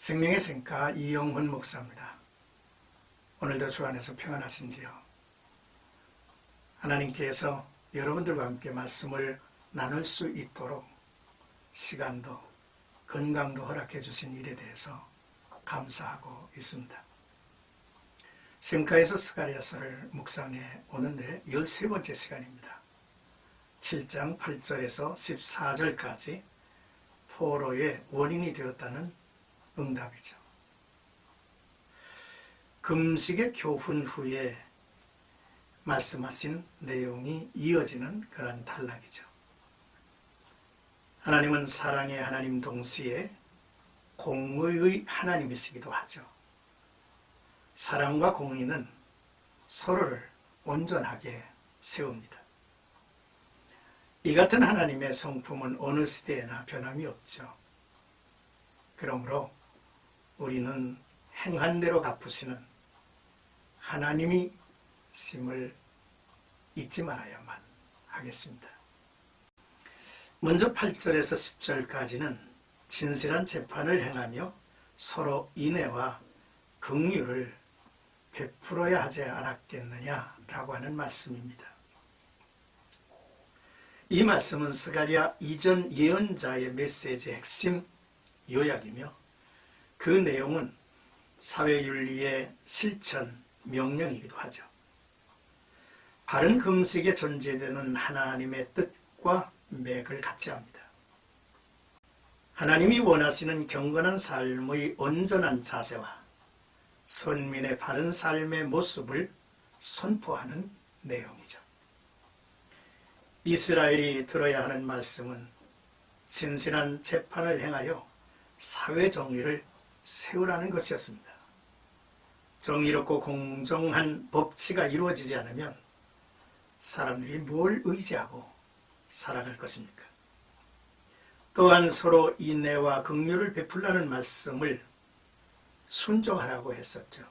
생명의 샘가 이영훈 목사입니다. 오늘도 주 안에서 평안하신지요? 하나님께서 여러분들과 함께 말씀을 나눌 수 있도록 시간도 건강도 허락해 주신 일에 대해서 감사하고 있습니다. 샘가에서 스가랴서를 묵상해 오는데 13번째 시간입니다. 7장 8절에서 14절까지 포로의 원인이 되었다는 응답이죠. 금식의 교훈 후에 말씀하신 내용이 이어지는 그런 단락이죠. 하나님은 사랑의 하나님 동시에 공의의 하나님이시기도 하죠. 사랑과 공의는 서로를 온전하게 세웁니다. 이 같은 하나님의 성품은 어느 시대에나 변함이 없죠. 그러므로 우리는 행한 대로 갚으시는 하나님이 심을 잊지 말아야만 하겠습니다. 먼저 8절에서 10절까지는 진실한 재판을 행하며 서로 인애와 긍휼을 베풀어야 하지 않았겠느냐라고 하는 말씀입니다. 이 말씀은 스가랴 이전 예언자의 메시지의 핵심 요약이며 그 내용은 사회윤리의 실천 명령이기도 하죠. 바른 금식에 전제되는 하나님의 뜻과 맥을 같이 합니다. 하나님이 원하시는 경건한 삶의 온전한 자세와 선민의 바른 삶의 모습을 선포하는 내용이죠. 이스라엘이 들어야 하는 말씀은 신실한 재판을 행하여 사회 정의를 세우라는 것이었습니다. 정의롭고 공정한 법치가 이루어지지 않으면 사람들이 뭘 의지하고 살아갈 것입니까? 또한 서로 인애와 긍휼을 베풀라는 말씀을 순종하라고 했었죠.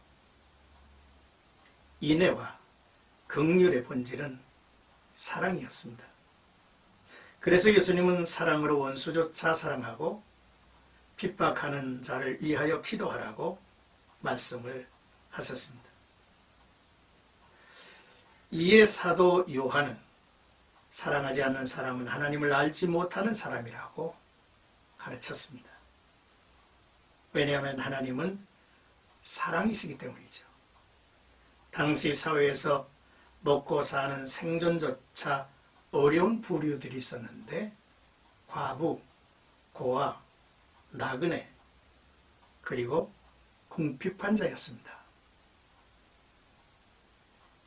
인애와 긍휼의 본질은 사랑이었습니다. 그래서 예수님은 사랑으로 원수조차 사랑하고 핍박하는 자를 위하여 기도하라고 말씀을 하셨습니다. 이에 사도 요한은 사랑하지 않는 사람은 하나님을 알지 못하는 사람이라고 가르쳤습니다. 왜냐하면 하나님은 사랑이시기 때문이죠. 당시 사회에서 먹고 사는 생존조차 어려운 부류들이 있었는데 과부, 고아, 나그네, 그리고 궁핍한 자였습니다.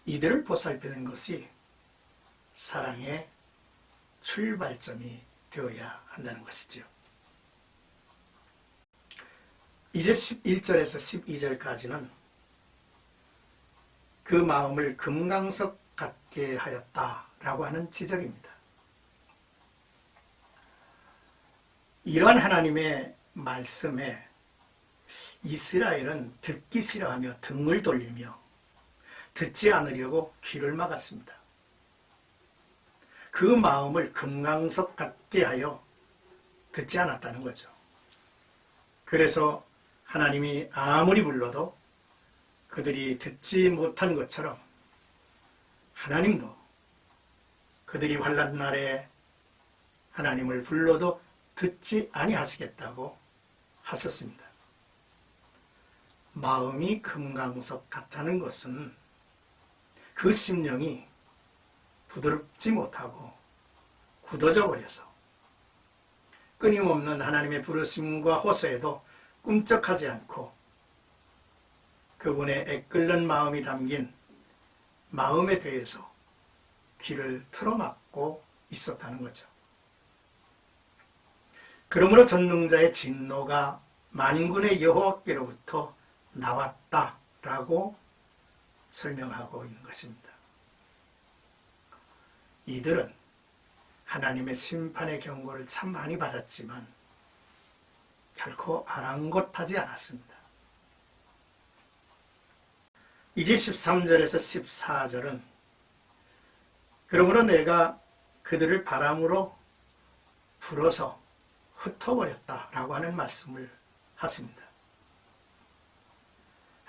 이들을 보살피는 것이 사랑의 출발점이 되어야 한다는 것이죠. 이제 11절에서 12절까지는 그 마음을 금강석 같게 하였다라고 하는 지적입니다. 이러한 하나님의 말씀에 이스라엘은 듣기 싫어하며 등을 돌리며 듣지 않으려고 귀를 막았습니다. 그 마음을 금강석 같게 하여 듣지 않았다는 거죠. 그래서 하나님이 아무리 불러도 그들이 듣지 못한 것처럼 하나님도 그들이 환난 날에 하나님을 불러도 듣지 아니하시겠다고 하셨습니다. 마음이 금강석 같다는 것은 그 심령이 부드럽지 못하고 굳어져 버려서 끊임없는 하나님의 부르심과 호소에도 꿈쩍하지 않고 그분의 애끓는 마음이 담긴 마음에 대해서 귀를 틀어막고 있었다는 거죠. 그러므로 전능자의 진노가 만군의 여호와께로부터 나왔다라고 설명하고 있는 것입니다. 이들은 하나님의 심판의 경고를 참 많이 받았지만 결코 아랑곳하지 않았습니다. 이제 13절에서 14절은 그러므로 내가 그들을 바람으로 불어서 흩어버렸다라고 하는 말씀을 하십니다.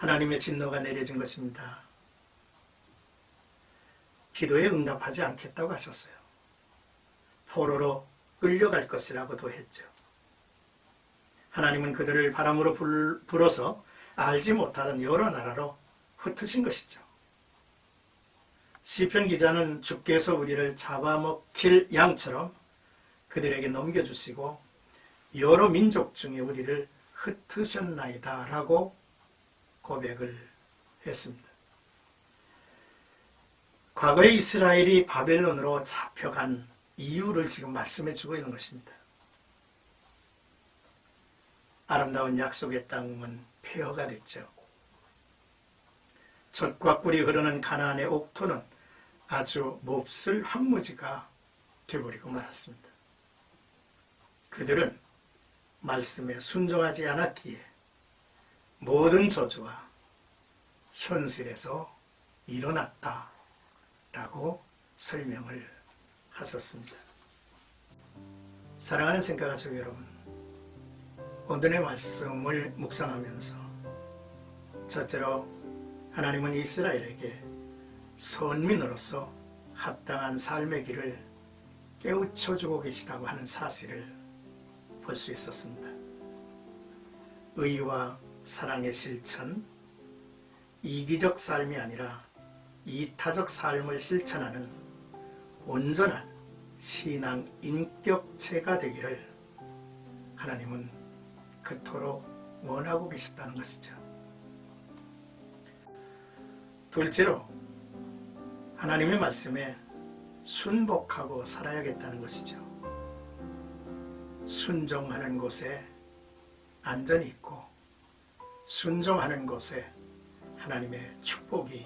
하나님의 진노가 내려진 것입니다. 기도에 응답하지 않겠다고 하셨어요. 포로로 끌려갈 것이라고도 했죠. 하나님은 그들을 바람으로 불어서 알지 못하던 여러 나라로 흩으신 것이죠. 시편 기자는 주께서 우리를 잡아먹힐 양처럼 그들에게 넘겨주시고 여러 민족 중에 우리를 흩으셨나이다 라고 고백을 했습니다. 과거에 이스라엘이 바벨론으로 잡혀간 이유를 지금 말씀해 주고 있는 것입니다. 아름다운 약속의 땅은 폐허가 됐죠. 젖과 꿀이 흐르는 가나안의 옥토는 아주 몹쓸 황무지가 되어버리고 말았습니다. 그들은 말씀에 순종하지 않았기에 모든 저주와 현실에서 일어났다라고 설명을 하셨습니다. 사랑하는 생각가족 여러분, 오늘의 말씀을 묵상하면서 첫째로 하나님은 이스라엘에게 선민으로서 합당한 삶의 길을 깨우쳐주고 계시다고 하는 사실을 볼 수 있었습니다. 의와 사랑의 실천, 이기적 삶이 아니라 이타적 삶을 실천하는 온전한 신앙 인격체가 되기를 하나님은 그토록 원하고 계셨다는 것이죠. 둘째로 하나님의 말씀에 순복하고 살아야겠다는 것이죠. 순종하는 곳에 안전이 있고 순종하는 곳에 하나님의 축복이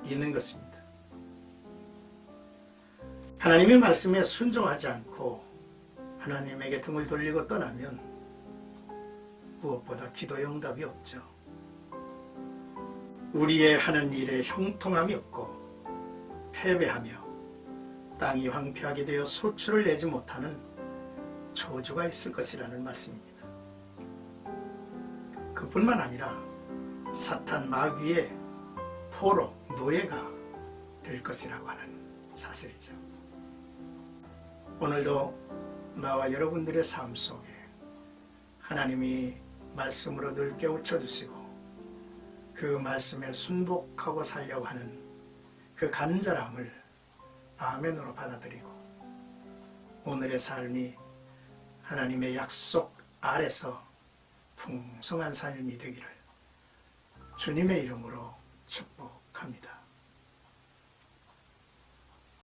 있는 것입니다. 하나님의 말씀에 순종하지 않고 하나님에게 등을 돌리고 떠나면 무엇보다 기도의 응답이 없죠. 우리의 하는 일에 형통함이 없고 패배하며 땅이 황폐하게 되어 소출을 내지 못하는 저주가 있을 것이라는 말씀입니다. 그뿐만 아니라 사탄 마귀의 포로, 노예가 될 것이라고 하는 사실이죠. 오늘도 나와 여러분들의 삶 속에 하나님이 말씀으로 늘 깨우쳐 주시고 그 말씀에 순복하고 살려고 하는 그 간절함을 아멘으로 받아들이고 오늘의 삶이 하나님의 약속 아래서 풍성한 삶이 되기를 주님의 이름으로 축복합니다.